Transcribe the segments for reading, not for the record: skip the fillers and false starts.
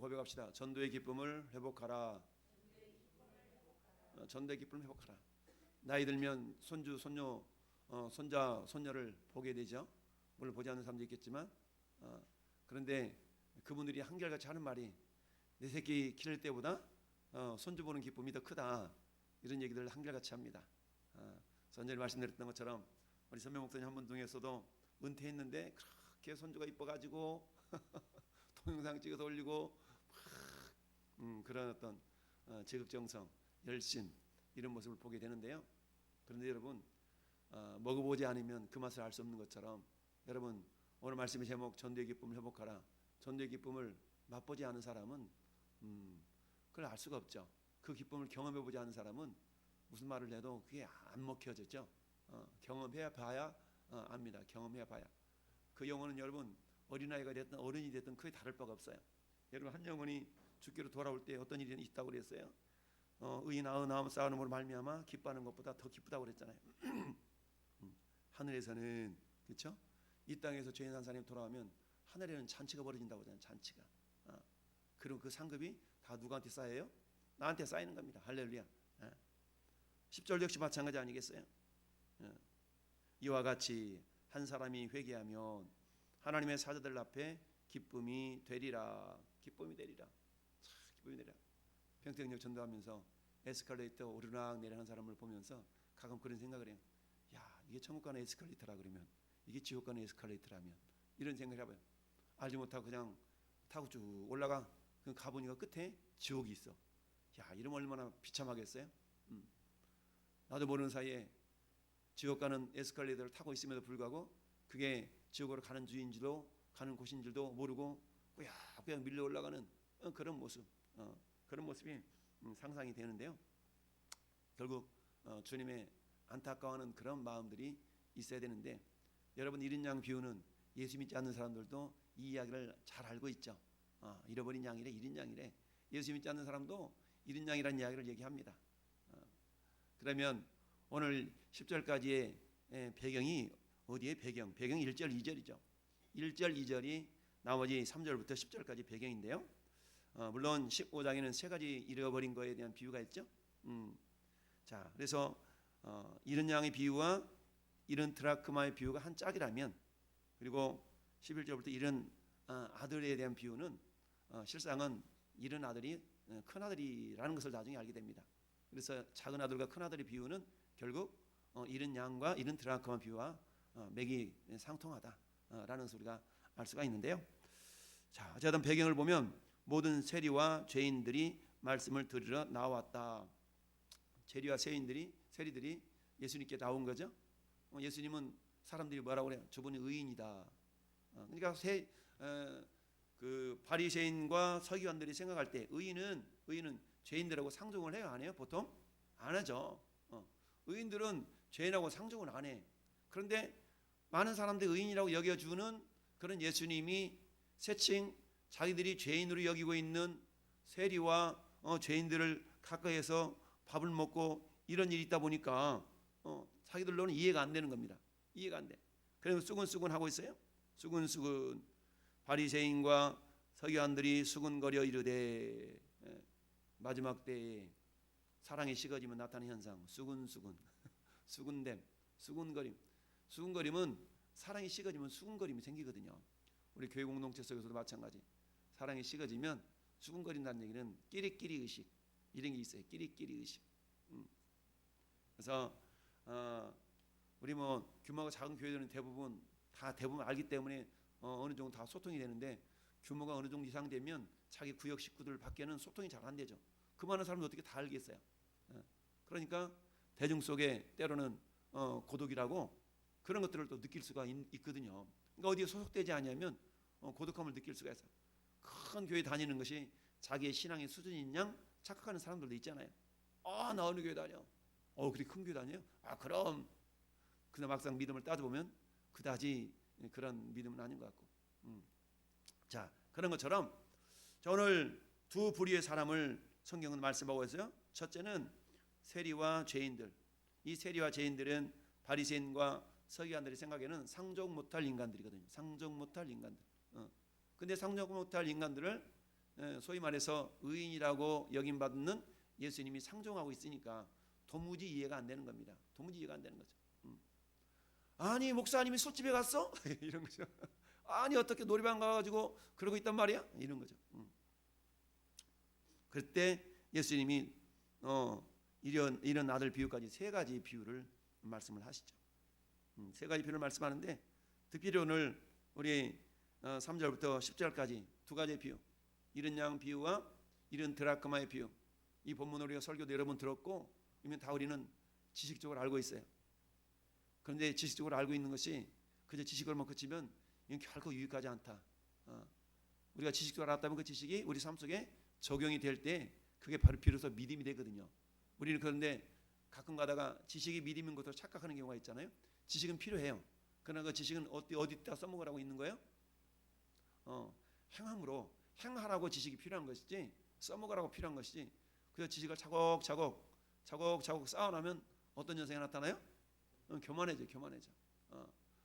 고백합시다. 전도의 기쁨을 회복하라. 전도의 기쁨을 회복하라. 나이 들면 손주, 손녀, 손자, 손녀를 보게 되죠. 물론 보지 않는 사람도 있겠지만, 그런데 그분들이 한결같이 하는 말이 내 새끼 기를 때보다 손주 보는 기쁨이 더 크다. 이런 얘기들을 한결같이 합니다. 전전에 말씀드렸던 것처럼 우리 선배 목사님 한 분 중에서도 은퇴했는데 그렇게 손주가 이뻐가지고 동영상 찍어서 올리고 그런 어떤 지극정성, 열심 이런 모습을 보게 되는데요. 그런데 여러분 먹어보지 않으면 그 맛을 알 수 없는 것처럼 여러분 오늘 말씀의 제목 전도의 기쁨을 회복하라. 전도의 기쁨을 맛보지 않은 사람은 그걸 알 수가 없죠. 그 기쁨을 경험해보지 않은 사람은 무슨 말을 해도 그게 안 먹혀졌죠. 경험해야 봐야 압니다. 경험해야 봐야. 그 영혼은 여러분 어린아이가 됐든 어른이 됐든 크게 다를 바가 없어요. 여러분 한 영혼이 주께로 돌아올 때 어떤 일이 있다고 그랬어요? 의인 99 쌓아놓음으로 말미암아 기뻐하는 것보다 더 기쁘다고 그랬잖아요. 하늘에서는 그렇죠? 이 땅에서 죄인 한 사람이 돌아오면 하늘에는 잔치가 벌어진다고 하잖아요. 잔치가. 그럼 그 상급이 다 누구한테 쌓여요? 나한테 쌓이는 겁니다. 할렐루야. 10절 역시 마찬가지 아니겠어요? 이와 같이 한 사람이 회개하면 하나님의 사자들 앞에 기쁨이 되리라. 기쁨이 되리라. 기쁨이 되리라. 평택역 전도하면서 에스컬레이터 오르락 내리는 사람을 보면서 가끔 그런 생각을 해요. 야, 이게 천국 가는 에스컬레이터라 그러면 이게 지옥 가는 에스컬레이터라면 이런 생각을 해봐요. 알지 못하고 그냥 타고 쭉 올라가. 그 가보니까 끝에 지옥이 있어. 야, 이러면 얼마나 비참하겠어요? 나도 모르는 사이에 지옥 가는 에스컬레이터를 타고 있음에도 불구하고 그게 지옥으로 가는 주인지도 가는 곳인 줄도 모르고 그냥 밀려 올라가는 그런 모습, 그런 모습이 상상이 되는데요. 결국 주님의 안타까워하는 그런 마음들이 있어야 되는데 여러분 이른 양 비유는 예수 믿지 않는 사람들도 이 이야기를 잘 알고 있죠. 잃어버린 양이래, 이른 양이래. 예수 믿지 않는 사람도 이른 양이라는 이야기를 얘기합니다. 그러면 오늘 10절까지의 배경이 어디에 배경이 1절 2절이죠. 1절 2절이 나머지 3절부터 10절까지 배경인데요. 물론 15장에는 세 가지 잃어버린 거에 대한 비유가 있죠. 자, 그래서 잃은 양의 비유와 잃은 드라크마의 비유가 한 짝이라면 그리고 11절부터 잃은 아들에 대한 비유는 실상은 잃은 아들이 큰 아들이라는 것을 나중에 알게 됩니다. 그래서 작은 아들과 큰 아들의 비유는 결국 잃은 양과 잃은 드라크마 비유와 맥이 상통하다라는 것을 우리가 알 수가 있는데요. 자, 어쨌든 배경을 보면 모든 세리와 죄인들이 말씀을 들으러 나왔다. 세리와 세리들이 예수님께 나온 거죠. 예수님은 사람들이 뭐라고 그래요? 저분이 의인이다. 그러니까 그 바리새인과 서기관들이 생각할 때 의인은 죄인들하고 상종을 해요, 안 해요? 보통 안 하죠. 의인들은 죄인하고 상종을 안 해. 그런데 많은 사람들이 의인이라고 여겨주는 그런 예수님이 세칭 자기들이 죄인으로 여기고 있는 세리와 죄인들을 가까이에서 밥을 먹고 이런 일이 있다 보니까 자기들로는 이해가 안 되는 겁니다. 이해가 안 돼. 그래서 수근수근 하고 있어요. 수근수근 바리새인과 서기관들이 수근거려 이르되 마지막 때에 사랑이 식어지면 나타나는 현상 수근수근 수근댐 수근거림. 수근거림은 사랑이 식어지면 수근거림이 생기거든요. 우리 교회 공동체 속에서도 마찬가지. 사랑이 식어지면 수근거린다는 얘기는 끼리끼리 의식 이런 게 있어요. 끼리끼리 의식. 그래서 우리 뭐 규모가 작은 교회들은 대부분 알기 때문에 어느 정도 다 소통이 되는데 규모가 어느 정도 이상 되면 자기 구역 식구들 밖에는 소통이 잘 안 되죠. 그 많은 사람들 어떻게 다 알겠어요. 그러니까 대중 속에 때로는 고독이라고 그런 것들을 또 느낄 수가 있거든요. 그러니까 어디에 소속되지 않으면 고독함을 느낄 수가 있어요. 큰 교회 다니는 것이 자기의 신앙의 수준인 양 착각하는 사람들도 있잖아요. 나 어느 교회 다녀? 그렇게 큰 교회 다녀요? 그럼 그냥 막상 믿음을 따져보면 그다지 그런 믿음은 아닌 것 같고. 자, 그런 것처럼 오늘 두 부류의 사람을 성경은 말씀하고 있어요. 첫째는 세리와 죄인들. 이 세리와 죄인들은 바리새인과 서기관들의 생각에는 상종 못할 인간들이거든요. 상종 못할 인간들. 근데 상종 못할 인간들을 소위 말해서 의인이라고 여김받는 예수님이 상종하고 있으니까 도무지 이해가 안 되는 겁니다. 도무지 이해가 안 되는 거죠. 아니 목사님이 술집에 갔어? 이런 거죠. 아니 어떻게 놀이방 가가지고 그러고 있단 말이야? 이런 거죠. 그때 예수님이 이런 아들 비유까지 세 가지 비유를 말씀을 하시죠. 세 가지 비유를 말씀하는데 특별히 오늘 우리 3절부터 10절까지 두 가지의 비유, 이른 양 비유와 이른 드라크마의 비유, 이 본문 우리가 설교도 여러 번 들었고 이미 다 우리는 지식적으로 알고 있어요. 그런데 지식적으로 알고 있는 것이 그저 지식으로만 그치면 이건 결코 유익하지 않다. 우리가 지식적으로 알았다면 그 지식이 우리 삶 속에 적용이 될 때 그게 바로 비로소 믿음이 되거든요. 우리는 그런데 가끔 가다가 지식이 믿음인 것으로 착각하는 경우가 있잖아요. 지식은 필요해요. 그러나 그 지식은 어디다 써먹으라고 있는 거예요? 행함으로 행하라고 지식이 필요한 것이지 써먹으라고 필요한 것이지, 그래서 지식을 차곡차곡 쌓아나면 어떤 현상이 나타나요? 교만해져.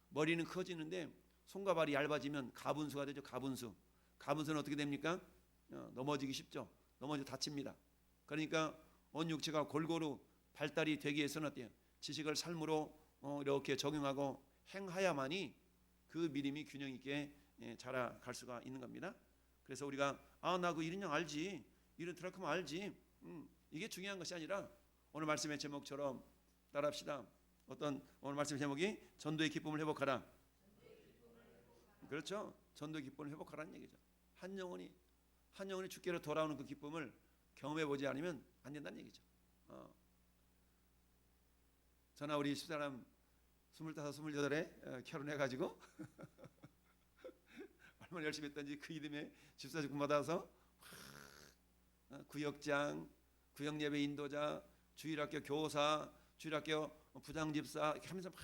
머리는 커지는데 손과 발이 얇아지면 가분수가 되죠. 가분수는 어떻게 됩니까? 넘어지기 쉽죠. 넘어져 다칩니다. 그러니까 온 육체가 골고루 발달이 되기 위해서는 어때요? 지식을 삶으로 이렇게 적용하고 행하야만이 그 믿음이 균형 있게 자라갈 수가 있는 겁니다. 그래서 우리가 나 그 이런 양 알지, 이런 드라크마 알지, 이게 중요한 것이 아니라 오늘 말씀의 제목처럼 따라합시다. 오늘 말씀의 제목이 전도의 기쁨을 회복하라. 그렇죠. 전도의 기쁨을 회복하라는 얘기죠. 한 영혼이 주께로 돌아오는 그 기쁨을 경험해 보지 않으면 안 된다는 얘기죠. 저나 우리 집사람 25, 28에 결혼해가지고 얼마나 열심히 했던지 그 이듬해 집사직분 받아서 구역장, 구역예배 인도자, 주일학교 교사, 주일학교 부장집사 이렇게 하면서 막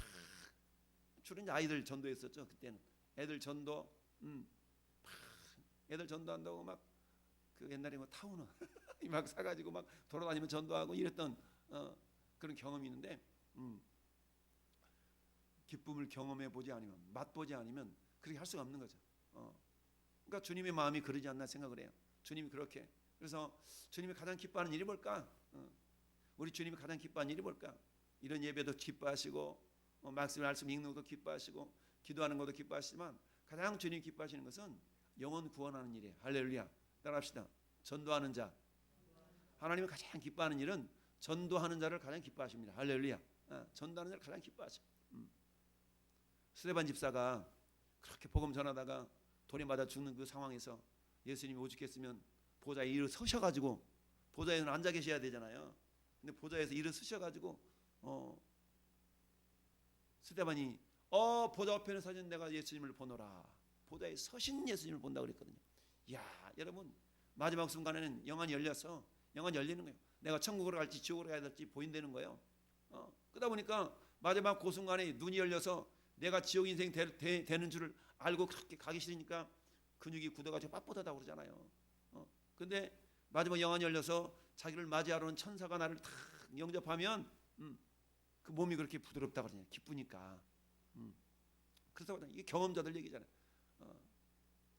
주로 이제 아이들 전도했었죠. 그때는 애들 전도, 애들 전도한다고 막 그 옛날에 뭐 타우너 막 사가지고 막 돌아다니면 전도하고 이랬던 그런 경험이 있는데, 기쁨을 경험해 보지 않으면, 맛보지 않으면 그렇게 할 수가 없는 거죠. 그러니까 주님의 마음이 그러지 않나 생각을 해요. 주님이 그렇게, 그래서 주님이 가장 기뻐하는 일이 뭘까? 우리 주님이 가장 기뻐하는 일이 뭘까? 이런 예배도 기뻐하시고 말씀 읽는 것도 기뻐하시고 기도하는 것도 기뻐하시지만 가장 주님이 기뻐하시는 것은 영혼 구원하는 일이에요. 할렐루야. 따라합시다. 전도하는 자. 하나님이 가장 기뻐하는 일은 전도하는 자를 가장 기뻐하십니다. 할렐루야. 전도하는 자를 가장 기뻐하죠. 스데반 집사가 그렇게 복음 전하다가 돌에 맞아 죽는 그 상황에서 예수님이 오죽했으면 보좌에 일어서셔가지고, 보좌에는 앉아 계셔야 되잖아요. 근데 보좌에서 일어서셔가지고 스데반이 보좌 앞에는 서신 내가 예수님을 보노라. 보좌에 서신 예수님을 본다고 그랬거든요. 이야, 여러분, 마지막 순간에는 영안이 열려서 영안이 열리는 거예요. 내가 천국으로 갈지 지옥으로 가야 될지 보인다는 거예요. 그러다 보니까 마지막 그 순간에 눈이 열려서 내가 지옥 인생 되는 줄을 알고 그렇게 가기 싫으니까 근육이 굳어가지고 빳뻣하다고 그러잖아요. 근데 마지막 영안이 열려서 자기를 맞이하러 온 천사가 나를 탁 영접하면 그 몸이 그렇게 부드럽다고 그러냐. 기쁘니까. 그래서 이게 경험자들 얘기잖아요.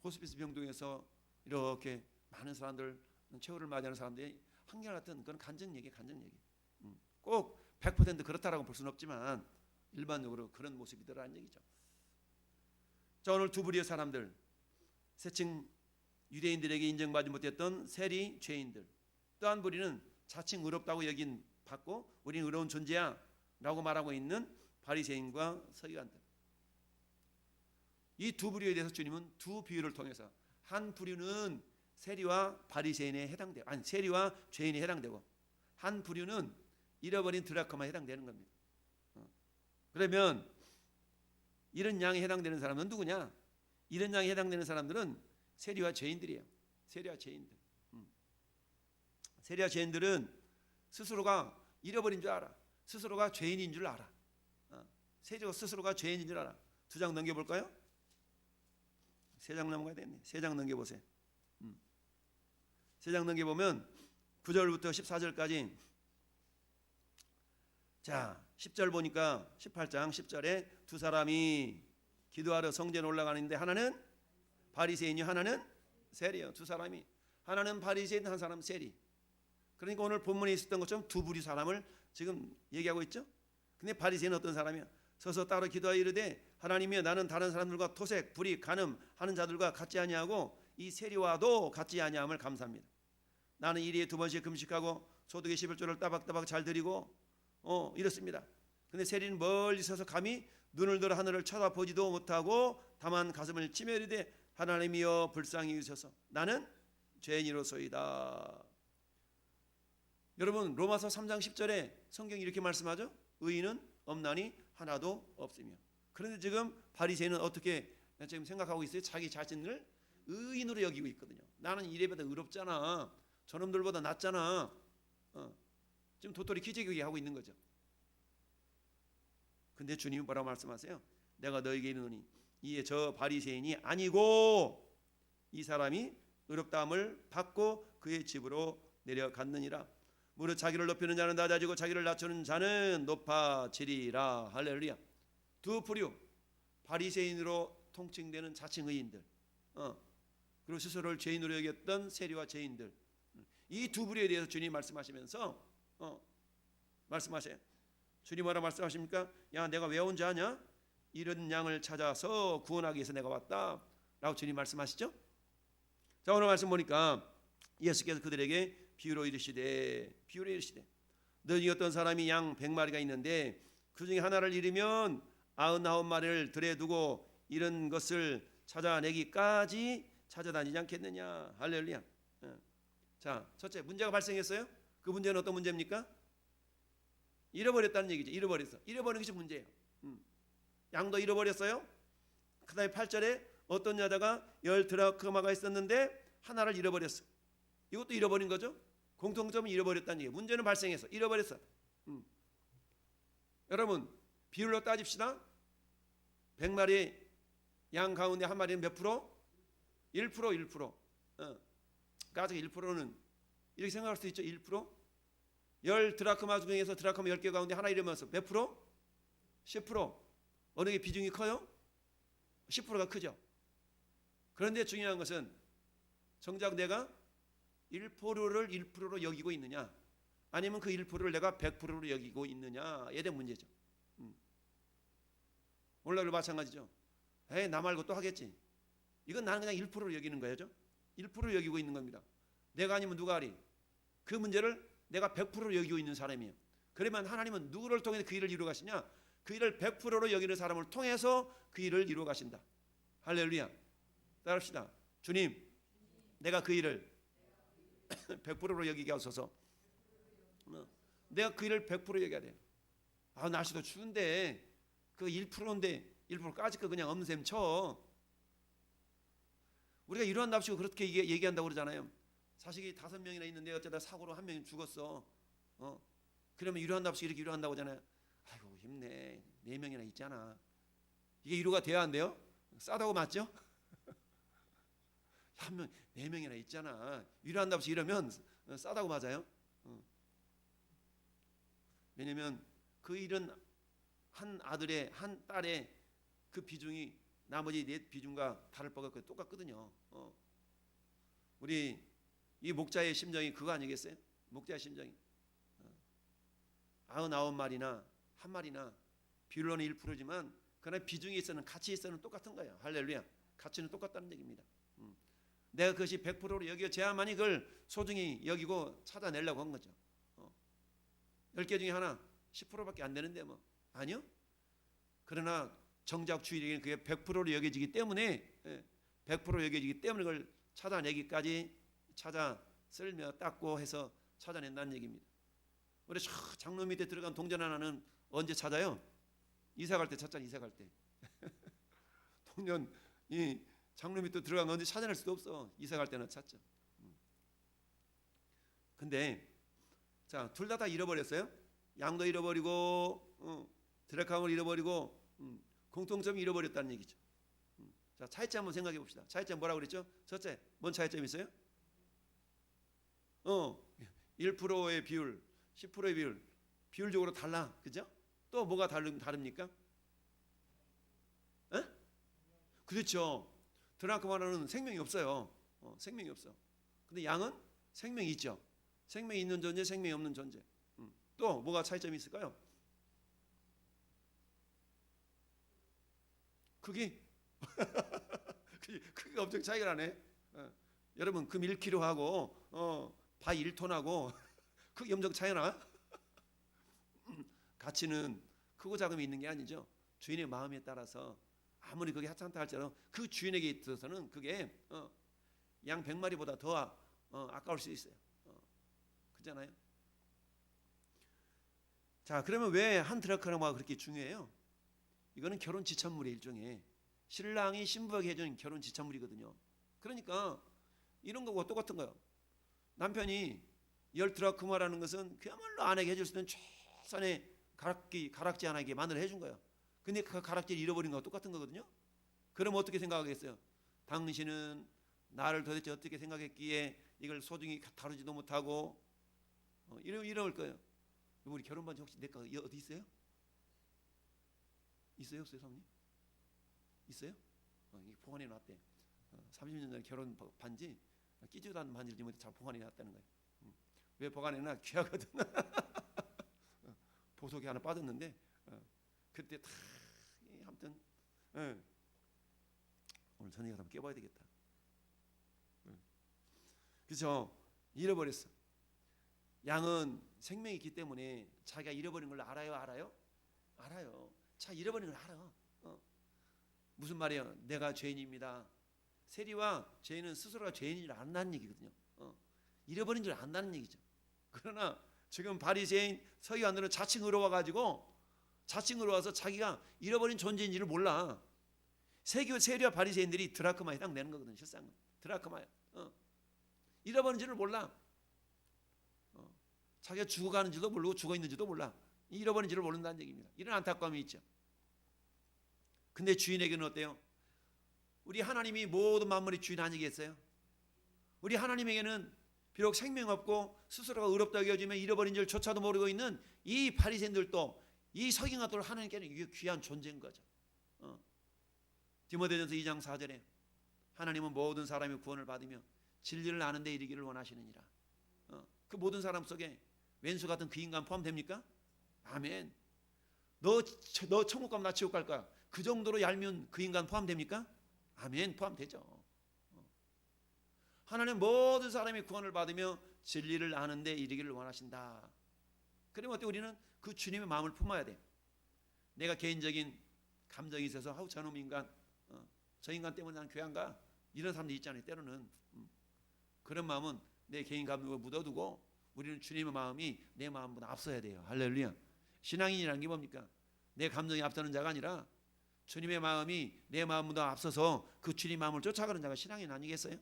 호스피스 병동에서 이렇게 많은 사람들, 최후를 맞이하는 사람들이 한결같은 그런 간증 얘기. 꼭 100% 그렇다라고 볼 수는 없지만 일반적으로 그런 모습이더라는 얘기죠. 자, 오늘 두 부류의 사람들, 세층 유대인들에게 인정받지 못했던 세리 죄인들, 또 한 부류는 자칭 의롭다고 여긴 받고 우리는 의로운 존재야 라고 말하고 있는 바리새인과 서기관들. 이 두 부류에 대해서 주님은 두 비유를 통해서, 한 부류는 세리와 바리새인에 해당되고, 세리와 죄인에 해당되고, 한 부류는 잃어버린 드라크마에 해당되는 겁니다. 그러면 이런 양에 해당되는 사람은 누구냐? 이런 양에 해당되는 사람들은 세리와 죄인들이에요. 세리와 죄인들. 세리와 죄인들은 스스로가 잃어버린 줄 알아. 스스로가 죄인인 줄 알아. 세리가 스스로가 죄인인 줄 알아. 2장 넘겨볼까요? 3장 넘어가야 되겠네. 3장 넘겨보세요. 3장 넘겨보면 9절부터 14절까지. 자, 10절 보니까 18장 10절에 두 사람이 기도하러 성전에 올라가는데 하나는 바리새인이요 하나는 세리요. 두 사람이 하나는 바리새인, 한 사람 세리. 그러니까 오늘 본문에 있었던 것처럼 두 부류 사람을 지금 얘기하고 있죠. 근데 바리새인은 어떤 사람이야? 서서 따로 기도하여 이르되 하나님이여 나는 다른 사람들과 토색, 불의, 간음 하는 자들과 같지 아니하고 이 세리와도 같지 아니함을 감사합니다. 나는 일일이 2번씩 금식하고 소득의 11조를 따박따박 잘 드리고 이렇습니다. 근데 세리는 멀리 서서 감히 눈을 들어 하늘을 쳐다보지도 못하고 다만 가슴을 치며 이르되 하나님이여 불쌍히 여기소서 나는 죄인이로소이다. 여러분 로마서 3장 10절에 성경이 이렇게 말씀하죠. 의인은 없나니 하나도 없으며. 그런데 지금 바리새인은 어떻게 지금 생각하고 있어요? 자기 자신을 의인으로 여기고 있거든요. 나는 이래보다 의롭잖아. 저놈들보다 낫잖아. 지금 도토리 기재교기 하고 있는 거죠. 근데 주님이 뭐라고 말씀하세요? 내가 너에게 이르노니 이에 저 바리새인이 아니고 이 사람이 의롭다함을 받고 그의 집으로 내려갔느니라. 무릇 자기를 높이는 자는 낮아지고 자기를 낮추는 자는 높아지리라. 할렐루야. 두 부류, 바리새인으로 통칭되는 자칭 의인들, 그리고 스스로를 죄인으로 여겼던 세리와 죄인들, 이 두 부류에 대해서 주님 말씀하시면서 말씀하세요. 주님 뭐라 말씀하십니까? 야 내가 왜 온 줄 아냐? 이런 양을 찾아서 구원하기 위해서 내가 왔다 라고 주님 말씀하시죠. 자 오늘 말씀 보니까 예수께서 그들에게 비유로 이르시되 너희 중에 어떤 사람이 양 100마리가 있는데 그 중에 하나를 잃으면 99마리를 들에 두고 잃은 것을 찾아내기까지 찾아다니지 않겠느냐. 할렐루야. 자 첫째 문제가 발생했어요. 그 문제는 어떤 문제입니까? 잃어버렸다는 얘기죠. 잃어버린 것이 문제예요. 양도 잃어버렸어요. 그 다음에 8절에 어떤 여자가 10드라크마가 있었는데 하나를 잃어버렸어. 이것도 잃어버린 거죠. 공통점은 잃어버렸다는 얘기예요. 문제는 발생해서 잃어버렸어. 여러분 비율로 따집시다. 100마리 양 가운데 한 마리는 몇 프로? 1%. 가장 1%는 이렇게 생각할 수 있죠. 1%? 10드라크마 중에서 드라크마 10개 가운데 하나 잃으면서 몇 프로? 10%. 어느 게 비중이 커요? 10%가 크죠. 그런데 중요한 것은 정작 내가 1%를 1%로 여기고 있느냐 아니면 그 1%를 내가 100%로 여기고 있느냐에 대한 문제죠. 오늘날도 마찬가지죠. 에이 나 말고 또 하겠지. 이건 나는 그냥 1%로 여기는 거죠. 1%로 여기고 있는 겁니다. 내가 아니면 누가 하리? 그 문제를 내가 100%로 여기고 있는 사람이에요. 그러면 하나님은 누구를 통해서 그 일을 이루어 가시냐? 그 일을 100%로 여기는 사람을 통해서 그 일을 이루어 가신다. 할렐루야. 따라합시다. 주님 내가 그 일을 100%로 여기게 하소서. 내가 그 일을 100% 여겨야 돼. 날씨도 추운데 그 1%인데 1%까지 거 그냥 엄셈 쳐. 우리가 이러한답시고 그렇게 얘기한다고 그러잖아요. 자식이 5명이나 있는데 어쩌다 사고로 한 명이 죽었어. 그러면 이러한답시고 이렇게 위로한다고 하잖아요. 아이고 힘내. 4명이나 있잖아. 이게 위로가 돼야 안 돼요? 싸다고 맞죠? 한 명, 4명이나 있잖아. 위로한답시고 이러면 싸다고 맞아요. 왜냐면 그 일은 한 아들의 한 딸의 그 비중이 나머지 4 비중과 다를 바가 똑같거든요. 우리 이 목자의 심정이 그거 아니겠어요? 목자의 심정이 99마리나 한 마리나 비율로는 1%지만 그러나 비중에 있어는 가치에 있어는 똑같은 거예요. 할렐루야. 가치는 똑같다는 얘기입니다. 내가 그것이 100%로 여겨져야만이 그걸 소중히 여기고 찾아내려고 한 거죠. 10개 중에 하나 10%밖에 안 되는데 뭐 아니요. 그러나 정작 주일에게는 그게 100%로 여겨지기 때문에 100% 여겨지기 때문에 그걸 찾아내기까지 찾아 쓸며 닦고 해서 찾아낸다는 얘기입니다. 우리 저 장로 밑에 들어간 동전 하나는 언제 찾아요? 이사 갈 때 찾잖아. 이사 갈 때. 동전 이 장로 밑에 들어가면 언제 찾아낼 수도 없어. 이사 갈 때는 찾죠. 근데 자, 둘 다 잃어버렸어요. 양도 잃어버리고 드라크마를 잃어버리고 공통점이 잃어버렸다는 얘기죠. 자, 차이점 한번 생각해 봅시다. 차이점 뭐라고 그랬죠? 첫째, 뭔 차이점이 있어요? 1%의 비율, 10%의 비율, 비율적으로 달라, 그죠? 또 뭐가 다릅니까? 그렇죠. 드라크마는 생명이 없어요. 생명이 없어. 근데 양은 생명이 있죠. 생명이 있는 존재, 생명이 없는 존재. 또 뭐가 차이점이 있을까요? 크기. 크기가 엄청 차이가 나네. 여러분 금 1kg하고 바 1톤하고 크기 엄청 차이 나. 가치는 크고 작음이 있는 게 아니죠. 주인의 마음에 따라서 아무리 그게 하찮다 할지라도 그 주인에게 있어서는 그게 양 100마리보다 더 아까울 수 있어요. 그렇잖아요. 자, 그러면 왜 한 드라크마가 그렇게 중요해요? 이거는 결혼 지참물의 일종의 신랑이 신부에게 해준 결혼 지참물이거든요. 그러니까 이런 거와 똑같은 거예요. 남편이 10드라크마라는 것은 그야말로 아내에게 해줄 수 있는 최선의 가락지 하나에게 마늘을 해준 거예요. 근데 그 가락지를 잃어버린 거와 똑같은 거거든요. 그럼 어떻게 생각하겠어요? 당신은 나를 도대체 어떻게 생각했기에 이걸 소중히 다루지도 못하고 이럴 거예요. 우리 결혼 반지 혹시 내 거 어디 있어요? 있어요? 없어요? 사모님? 있어요? 이게 보관해 놨대. 30년 전에 결혼 반지 끼지도 않는 반지를 지금 잘 보관해 놨다는 거예요. 왜 보관해 놔? 귀하거든. 보석이 하나 빠졌는데 그때 다 아무튼 오늘 저녁에 한번 깨봐야 되겠다. 그렇죠? 잃어버렸어. 양은 생명이 있기 때문에 자기가 잃어버린 걸 알아요? 알아요. 자, 잃어버린 걸 알아. 무슨 말이에요? 내가 죄인입니다. 세리와 죄인은 스스로가 죄인인 줄 안다는 얘기거든요. 잃어버린 줄 안다는 얘기죠. 그러나 지금 바리새인 서기관들은 자칭으로 와서 자기가 잃어버린 존재인지를 몰라. 세리와 바리새인들이 드라크마에 해당되는 거거든요. 실상은 드라크마야. 잃어버린 줄을 몰라. 자기가 죽어가는지도 모르고 죽어있는지도 몰라. 잃어버린 줄을 모른다는 얘기입니다. 이런 안타까움이 있죠. 근데 주인에게는 어때요? 우리 하나님이 모든 만물의 주인 아니겠어요? 우리 하나님에게는 비록 생명 없고 스스로가 의롭다고 여기면 잃어버린 줄조차도 모르고 있는 이 바리새인들도 이 서기관들 하나님께는 이게 귀한 존재인 거죠. 디모데전서 2장 4절에 하나님은 모든 사람이 구원을 받으며 진리를 아는 데 이르기를 원하시느니라. 그 모든 사람 속에 왼수 같은 그 인간 포함됩니까? 아멘. 너 천국 가면 나 지옥 갈 거야. 그 정도로 얄미운 그 인간 포함됩니까? 아멘. 포함되죠. 하나님 모든 사람이 구원을 받으며 진리를 아는 데 이르기를 원하신다. 그러면 어때? 우리는 그 주님의 마음을 품어야 돼. 내가 개인적인 감정이 있어서 저놈 인간 저 인간 때문에 난 교회 안 가. 이런 사람들 있잖아요. 때로는 그런 마음은 내 개인 감정을 묻어두고 우리는 주님의 마음이 내 마음보다 앞서야 돼요. 할렐루야. 신앙인이라는 게 뭡니까? 내 감정이 앞서는 자가 아니라 주님의 마음이 내 마음보다 앞서서 그 주님의 마음을 쫓아가는 자가 신앙인 아니겠어요?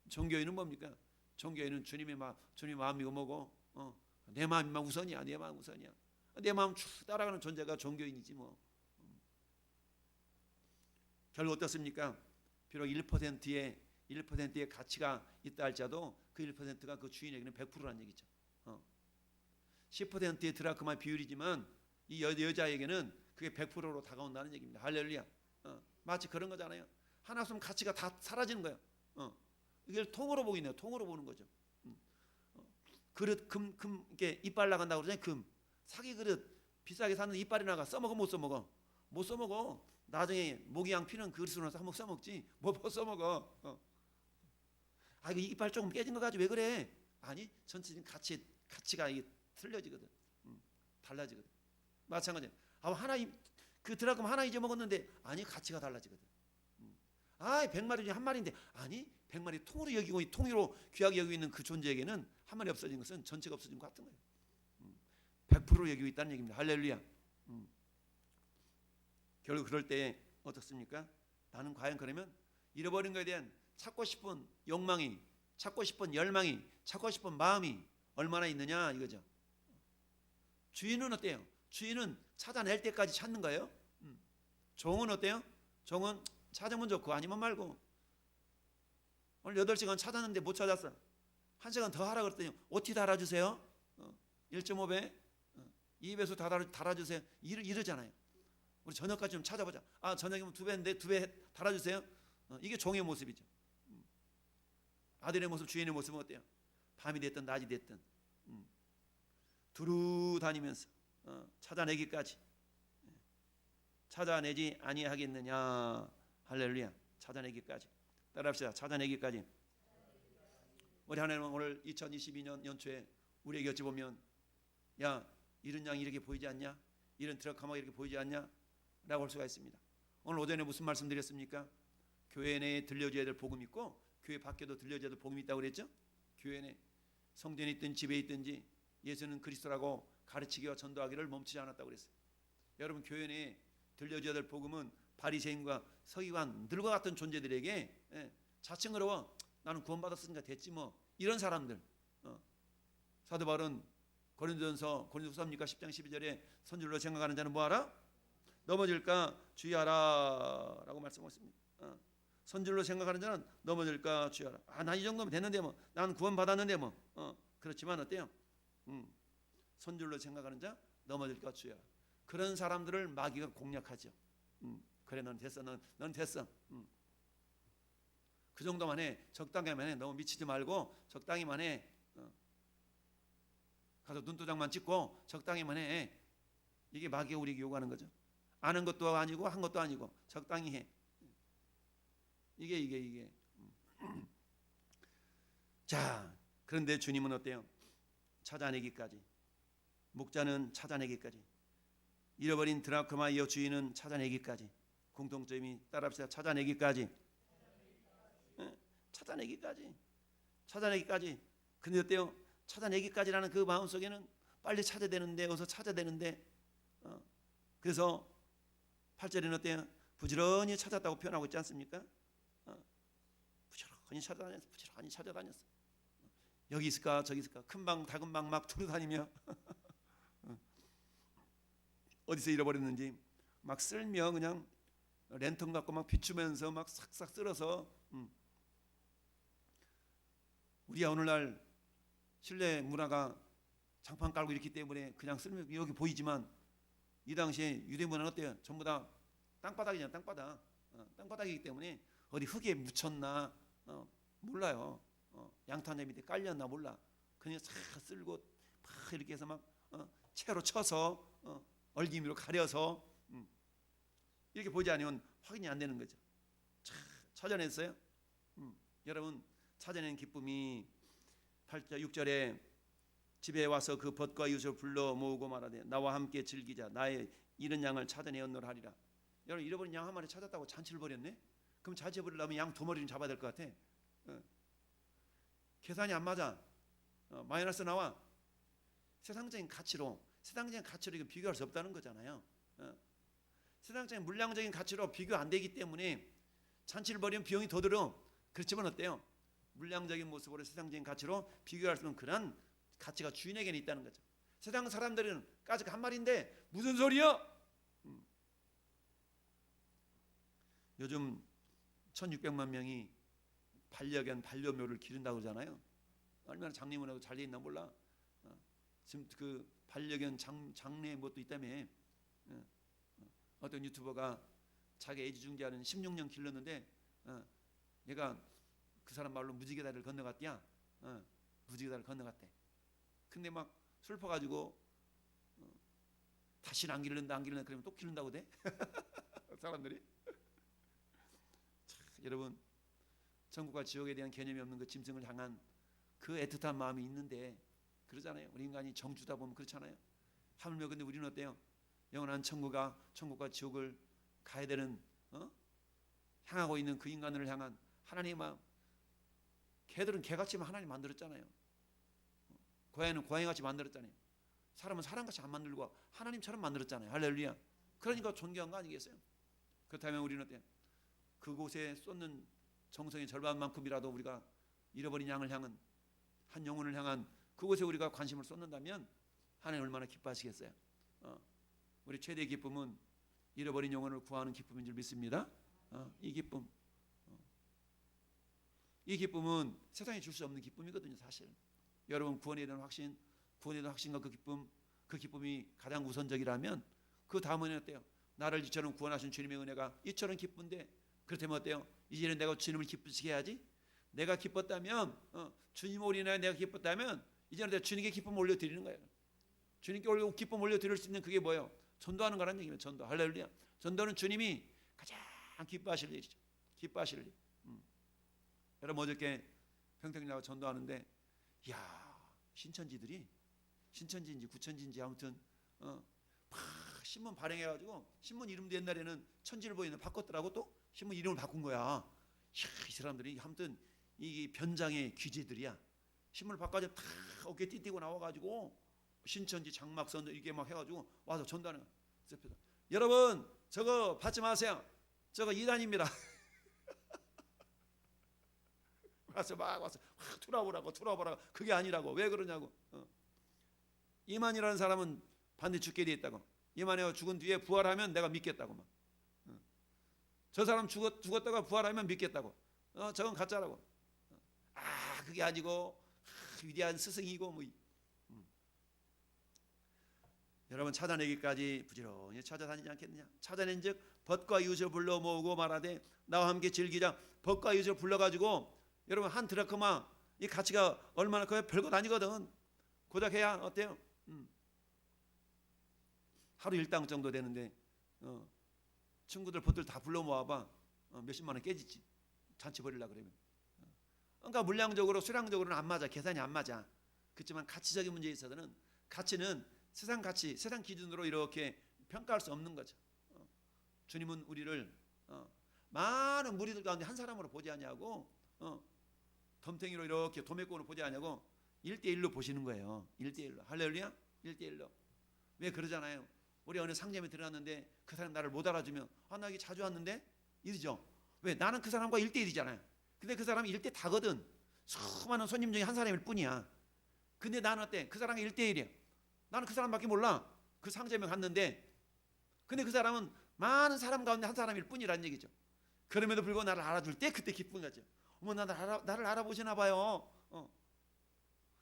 종교인은 뭡니까? 종교인은 주님의 마음이고 뭐고 내 마음만 우선이야. 내 마음 우선이야. 내 마음 쭉 따라가는 존재가 종교인이지 뭐. 결국 어떻습니까? 비록 1%의 가치가 있다 할지라도 그 1%가 그 주인에게는 100%라는 얘기죠. 10%의 드라크마 비율이지만 이 여자에게는 그게 100%로 다가온다는 얘기입니다. 할렐루야. 마치 그런 거잖아요. 하나 없으면 가치가 다 사라지는 거예요. 이걸 통으로 보고 있네요. 통으로 보는 거죠. 그릇 금 이렇게 이빨 나간다고 그러잖아요. 금 사기 그릇 비싸게 샀는데 이빨이 나가. 써먹어 못 써먹어? 못 써먹어. 나중에 모기양 피는 그릇으로 한번 써먹지. 못 써먹어. 아 이거 이빨 조금 깨진 거 가지고 왜 그래? 아니 전체적인 가치가 이게 틀려지거든. 달라지거든. 마찬가지야. 그 드라금 하나 잊어먹었는데 아니 가치가 달라지거든. 100마리 중에 한 마리인데 아니 100마리 통으로 여기고 통으로 귀하게 여기고 있는 그 존재에게는 한 마리 없어진 것은 전체가 없어진 것 같은 거예요. 100%로 여기고 있다는 얘기입니다. 할렐루야. 결국 그럴 때 어떻습니까? 나는 과연 그러면 잃어버린 것에 대한 찾고 싶은 욕망이, 찾고 싶은 열망이, 찾고 싶은 마음이 얼마나 있느냐 이거죠. 주인은 어때요? 주인은 찾아낼 때까지 찾는 거예요. 종은 어때요? 종은 찾으면 좋고 아니면 말고. 오늘 8시간 찾았는데 못 찾았어. 1시간 더 하라 그랬더니 OT 달아주세요. 1.5배 2배수 달아주세요. 이러잖아요. 우리 저녁까지 좀 찾아보자. 저녁이면 2배인데 2배 달아주세요. 이게 종의 모습이죠. 아들의 모습, 주인의 모습은 어때요? 밤이 됐든 낮이 됐든 두루 다니면서 찾아내기까지. 찾아내지 아니하겠느냐. 할렐루야. 찾아내기까지. 따라합시다. 찾아내기까지. 우리 하나님은 오늘 2022년 연초에 우리에게 어찌 보면 야, 이런 양이 이렇게 보이지 않냐? 이런 드라마가 이렇게 보이지 않냐? 라고 할 수가 있습니다. 오늘 오전에 무슨 말씀 드렸습니까? 교회 내에 들려줘야 될 복음이 있고 교회 밖에도 들려줘야 될 복음이 있다고 그랬죠? 교회 내 성전에 있든 집에 있든지 예수는 그리스도라고 가르치기와 전도하기를 멈추지 않았다고 그랬어요. 여러분, 교회 내에 들려줘야 될 복음은 바리새인과 서기관 들과 같은 존재들에게 자칭으로 나는 구원받았으니까 됐지 뭐 이런 사람들. 사도 바울은 고린도전서 고린도후서입니까? 10장 12절에 선줄로 생각하는 자는 뭐하라? 넘어질까 주의하라 라고 말씀하셨습니다. 선줄로 생각하는 자는 넘어질까 주의하라. 나 이 정도면 됐는데 뭐 난 구원받았는데 뭐 그렇지만 어때요? 선줄로 생각하는 자 넘어질까 주의하라. 그런 사람들을 마귀가 공략하죠. 그래 넌 됐어. 넌 됐어. 그 정도만 해. 적당히만 해. 너무 미치지 말고 적당히만 해. 가서 눈도장만 찍고 적당히만 해. 이게 마귀가 우리에게 요구하는 거죠. 아는 것도 아니고 한 것도 아니고 적당히 해. 이게. 자, 그런데 주님은 어때요? 찾아내기까지. 목자는 찾아내기까지. 잃어버린 드라크마의 주인은 찾아내기까지. 공통점이 따라합시다. 찾아내기까지. 찾아내기까지. 근데 어때요? 찾아내기까지라는 그 마음속에는 빨리 찾아야 되는데 어서 찾아야 되는데 그래서 8절에는 어때요? 부지런히 찾았다고 표현하고 있지 않습니까? 부지런히 찾아다녔어. 여기 있을까 저기 있을까 큰 방 작은 방 막 두루다니며 어디서 잃어버렸는지 막 쓸며 그냥 랜턴 갖고 막 비추면서 막 싹싹 쓸어서 우리야 오늘날 실내 문화가 장판 깔고 있기 때문에 그냥 쓸면 여기 보이지만 이 당시에 유대 문화는 어때요? 전부 다 땅바닥이잖아요. 땅바닥이기 때문에 어디 흙에 묻혔나 몰라요. 양탄자 밑에 깔렸나 몰라. 그냥 싹 쓸고 막 이렇게 해서 막 채로 쳐서 얼기미로 가려서 이렇게 보지 않으면 확인이 안 되는 거죠. 찾아냈어요? 여러분, 찾아낸 기쁨이 8절 6절에 집에 와서 그 벗과 이웃을 불러 모으고 말하되 나와 함께 즐기자. 나의 잃은 양을 찾아내었노라 하리라. 여러분, 잃어버린 양 한 마리 찾았다고 잔치를 벌였네? 그럼 잔치 벌이려면 양 2마리는 잡아야 될 것 같아. 계산이 안 맞아. 마이너스 나와. 세상적인 가치로 이거 비교할 수 없다는 거잖아요. 세상적인 물량적인 가치로 비교 안 되기 때문에 잔치를 벌이면 비용이 더 들어. 그렇지만 어때요? 물량적인 모습으로 세상적인 가치로 비교할 수 없는 그런 가치가 주인에게는 있다는 거죠. 세상 사람들은 까짓 한 마리인데 무슨 소리야? 요즘 1600만 명이 반려견 반려묘를 기른다고 그러잖아요. 얼마나 장례문화도 잘 돼 있나 몰라. 지금 그 반려견 장례 뭣도 있다며. 어떤 유튜버가 자기 애지중지하는 16년 길렀는데 얘가 그 사람 말로 무지개다리를 건너갔대야. 무지개다리를 건너갔대. 근데 막 슬퍼가지고 다시는 안 기른다 그러면 또 기른다고 돼? 사람들이. 여러분, 천국과 지옥에 대한 개념이 없는 그 짐승을 향한 그 애틋한 마음이 있는데 그러잖아요. 우리 인간이 정주다 보면 그렇잖아요. 하물며 근데 우리는 어때요? 영원한 천국과 지옥을 가야 되는 향하고 있는 그 인간을 향한 하나님의 마음. 개들은 개같이만 하나님 만들었잖아요. 고양이는 고양이같이 만들었잖아요. 사람은 사람같이 안 만들고 하나님처럼 만들었잖아요. 할렐루야. 그러니까 존귀한 거 아니겠어요? 그렇다면 우리는 어때요? 그곳에 쏟는 정성의 절반만큼이라도 우리가 잃어버린 양을 향한 한 영혼을 향한 그곳에 우리가 관심을 쏟는다면 하나님 얼마나 기뻐하시겠어요? 우리 최대의 기쁨은 잃어버린 영혼을 구하는 기쁨인 줄 믿습니다. 이 기쁨은 세상에 줄 수 없는 기쁨이거든요. 사실 여러분 구원에 대한 확신과 그 기쁨이 가장 우선적이라면 그 다음은 어때요? 나를 이처럼 구원하신 주님의 은혜가 이처럼 기쁜데 그렇다면 어때요? 이제는 내가 주님을 기쁘시게 해야지. 내가 기뻤다면 주님 으로 인하여 내가 기뻤다면 이제는 내가 주님께 기쁨 올려드리는 거예요. 주님께 기쁨 올려드릴 수 있는 그게 뭐예요? 전도하는 거라는 얘기예요. 전도. 할렐루야. 전도는 주님이 가장 기뻐하실 일이죠. 기뻐하실 일. 여러분 어저께 평택 나가 전도하는데 이야 신천지들이 신천지인지 구천지인지 아무튼 막 신문 발행해가지고 신문 이름도 옛날에는 천지일보에는 바꿨더라고. 또 신문 이름을 바꾼 거야. 이야, 이 사람들이 아무튼 이 변장의 귀재들이야. 신문을 바꿔가지고 다 어깨 띠띠고 나와가지고 신천지 장막선 이게 막 해가지고 와서 전도하는 거야. 여러분 저거 받지 마세요. 저거 이단입니다. 와서 확 투라보라고 그게 아니라고. 왜 그러냐고. 이만이라는 사람은 반드시 죽게 돼 있다고. 이만이가 죽은 뒤에 부활하면 내가 믿겠다고 막. 저 사람 죽었다가 부활하면 믿겠다고. 저건 가짜라고. 그게 아니고 위대한 스승이고 뭐. 여러분 찾아내기까지 부지런히 찾아다니지 않겠느냐. 찾아낸즉 벗과 이웃을 불러 모으고 말하되 나와 함께 즐기자. 벗과 이웃을 불러가지고 여러분 한 드라크마 이 가치가 얼마나 커요? 별것 아니거든. 고작 해야 어때요? 하루 일당 정도 되는데 친구들 벗들 다 불러 모아봐. 몇십만 원 깨지지. 잔치 벌이려고 그러면. 그러니까 물량적으로 수량적으로는 안 맞아. 계산이 안 맞아. 그렇지만 가치적인 문제에 있어서는 가치는 세상 가치, 세상 기준으로 이렇게 평가할 수 없는 거죠. 주님은 우리를 많은 무리들 가운데 한 사람으로 보지 아니하고 덤탱이로 이렇게 도매꾼으로 보지 아니하고 1대1로 보시는 거예요. 1대1로. 할렐루야. 1대1로. 왜 그러잖아요. 우리 어느 상점에 들어갔는데 그 사람 나를 못 알아주면 나 여기 자주 왔는데 이러죠. 왜? 나는 그 사람과 1대1이잖아요. 근데 그 사람이 1대 다거든. 수많은 손님 중에 한 사람일 뿐이야. 근데 나는 어때? 그 사람이 1대1이야. 나는 그 사람밖에 몰라. 그 상점에 갔는데 근데 그 사람은 많은 사람 가운데 한 사람일 뿐이라는 얘기죠. 그럼에도 불구하고 나를 알아줄 때 그때 기쁜 거죠. 어머 나를 알아보시나 봐요.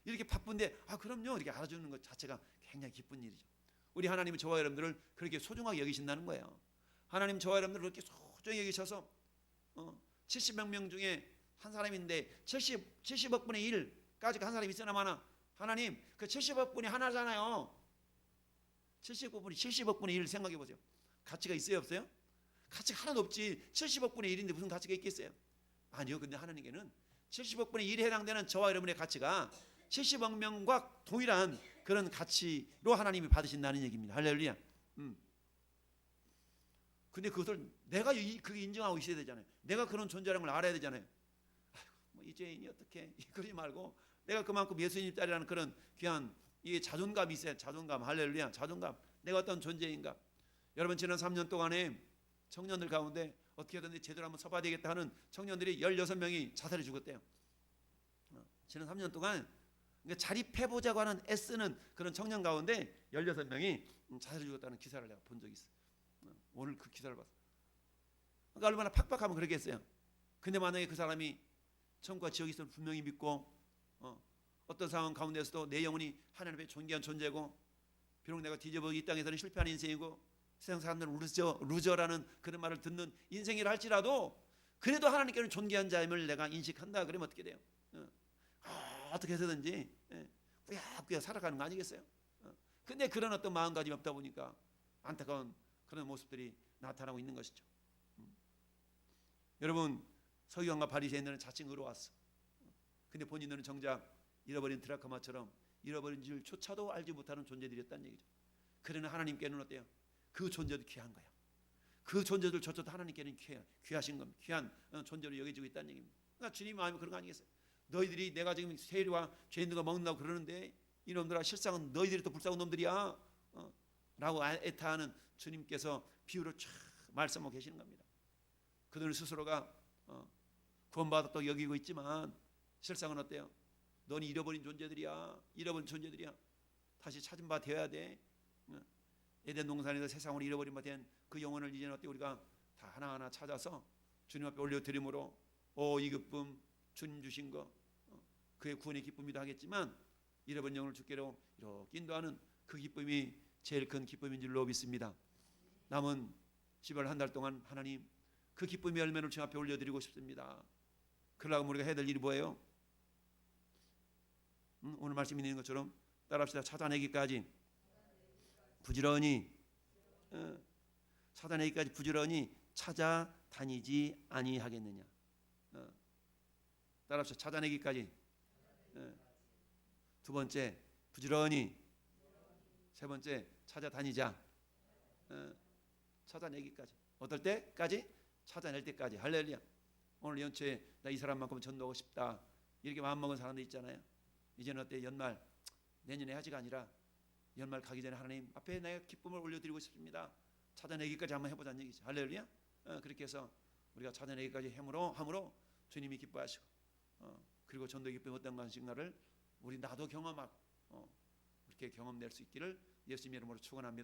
이렇게 바쁜데 그럼요. 이렇게 알아주는 것 자체가 굉장히 기쁜 일이죠. 우리 하나님은 저와 여러분들을 그렇게 소중하게 여기신다는 거예요. 하나님 저와 여러분들을 그렇게 소중히 여기셔서 70여 명 중에 한 사람인데 70억 분의 1까지 한 사람이 있으나 마나 하나님 그 70억 분이 하나잖아요. 70억 분의 1 생각해 보세요. 가치가 있어요 없어요? 가치가 하나도 없지. 70억 분의 1인데 무슨 가치가 있겠어요? 아니요. 근데 하나님께는 70억 분의 1에 해당되는 저와 여러분의 가치가 70억 명과 동일한 그런 가치로 하나님이 받으신다는 얘기입니다. 할렐루야. 근데 그것을 내가 그게 인정하고 있어야 되잖아요. 내가 그런 존재라는 걸 알아야 되잖아요. 이 죄인이 어떻게 그러지 말고 내가 그만큼 예수님 딸이라는 그런 귀한 이 자존감이 있어요. 자존감. 할렐루야. 자존감. 내가 어떤 존재인가. 여러분 지난 3년 동안에 청년들 가운데 어떻게든 제대로 한번 서봐야 되겠다 하는 청년들이 16명이 자살해 죽었대요. 지난 3년 동안 그러니까 자립해보자고 하는 애쓰는 그런 청년 가운데 16명이 자살해 죽었다는 기사를 내가 본 적이 있어요. 오늘 그 기사를 봤어요. 그러니까 얼마나 팍팍하면 그러겠어요. 근데 만약에 그 사람이 천국과 지옥이 있음을 분명히 믿고 어떤 상황 가운데서도 내 영혼이 하나님 앞에 존귀한 존재고 비록 내가 뒤져보고 이 땅에서는 실패한 인생이고 세상 사람들은 루저라는 그런 말을 듣는 인생이라 할지라도 그래도 하나님께는 존귀한 자임을 내가 인식한다 그러면 어떻게 돼요? 어떻게 해서든지 꾸역꾸역 살아가는 거 아니겠어요? 근데 그런 어떤 마음가짐이 없다 보니까 안타까운 그런 모습들이 나타나고 있는 것이죠. 여러분 서기관과 바리새인들은 자칭 의로웠어. 근데 본인들은 정작 잃어버린 드라크마처럼 잃어버린 줄조차도 알지 못하는 존재들이었다는 얘기죠. 그러나 하나님께는 어때요? 그 존재도 귀한 거야. 그 존재들조차도 하나님께는 귀하신 겁니다. 귀한 존재로 여겨지고 있다는 얘기입니다. 그러니까 주님 마음이 그런 거 아니겠어요? 너희들이 내가 지금 세리와 죄인들과 먹는다고 그러는데 이놈들아 실상은 너희들이 더 불쌍한 놈들이야 라고 애타하는 주님께서 비유로 쫙 말씀하고 계시는 겁니다. 그들 스스로가 구원받았다고 여기고 있지만 실상은 어때요? 너는 잃어버린 존재들이야. 잃어버린 존재들이야. 다시 찾은 바 되어야 돼. 에덴 동산에서 세상을 잃어버린 바 된 그 영혼을 이제는 어때 우리가 다 하나하나 찾아서 주님 앞에 올려드림으로 이 기쁨 주님 주신 거 그의 구원의 기쁨이도 하겠지만 잃어버린 영혼을 주께로 이렇게 인도하는 그 기쁨이 제일 큰 기쁨인 줄로 믿습니다. 남은 10월 한 달 동안 하나님 그 기쁨의 열매를 주님 앞에 올려드리고 싶습니다. 그러려면 우리가 해야 될 일이 뭐예요? 오늘 말씀 있는 것처럼 따라합시다. 찾아내기까지 부지런히 찾아내기까지 부지런히 찾아다니지 아니하겠느냐. 따라합시다. 찾아내기까지. 두 번째 부지런히. 세 번째 찾아다니자. 찾아내기까지. 어떨 때까지? 찾아낼 때까지. 할렐루야. 오늘 연초에 나 이 사람만큼은 전도하고 싶다 이렇게 마음먹은 사람들 있잖아요. 이제는 어때? 연말 내년에 하지가 아니라 연말 가기 전에 하나님 앞에 내가 기쁨을 올려드리고 싶습니다. 찾아내기까지 한번 해보자는 얘기죠. 할렐루야. 그렇게 해서 우리가 찾아내기까지 함으로 주님이 기뻐하시고 그리고 전도의 기쁨이 어떤 것인가를 우리 나도 경험하고 그렇게 경험될 수 있기를 예수님 이름으로 축원합니다.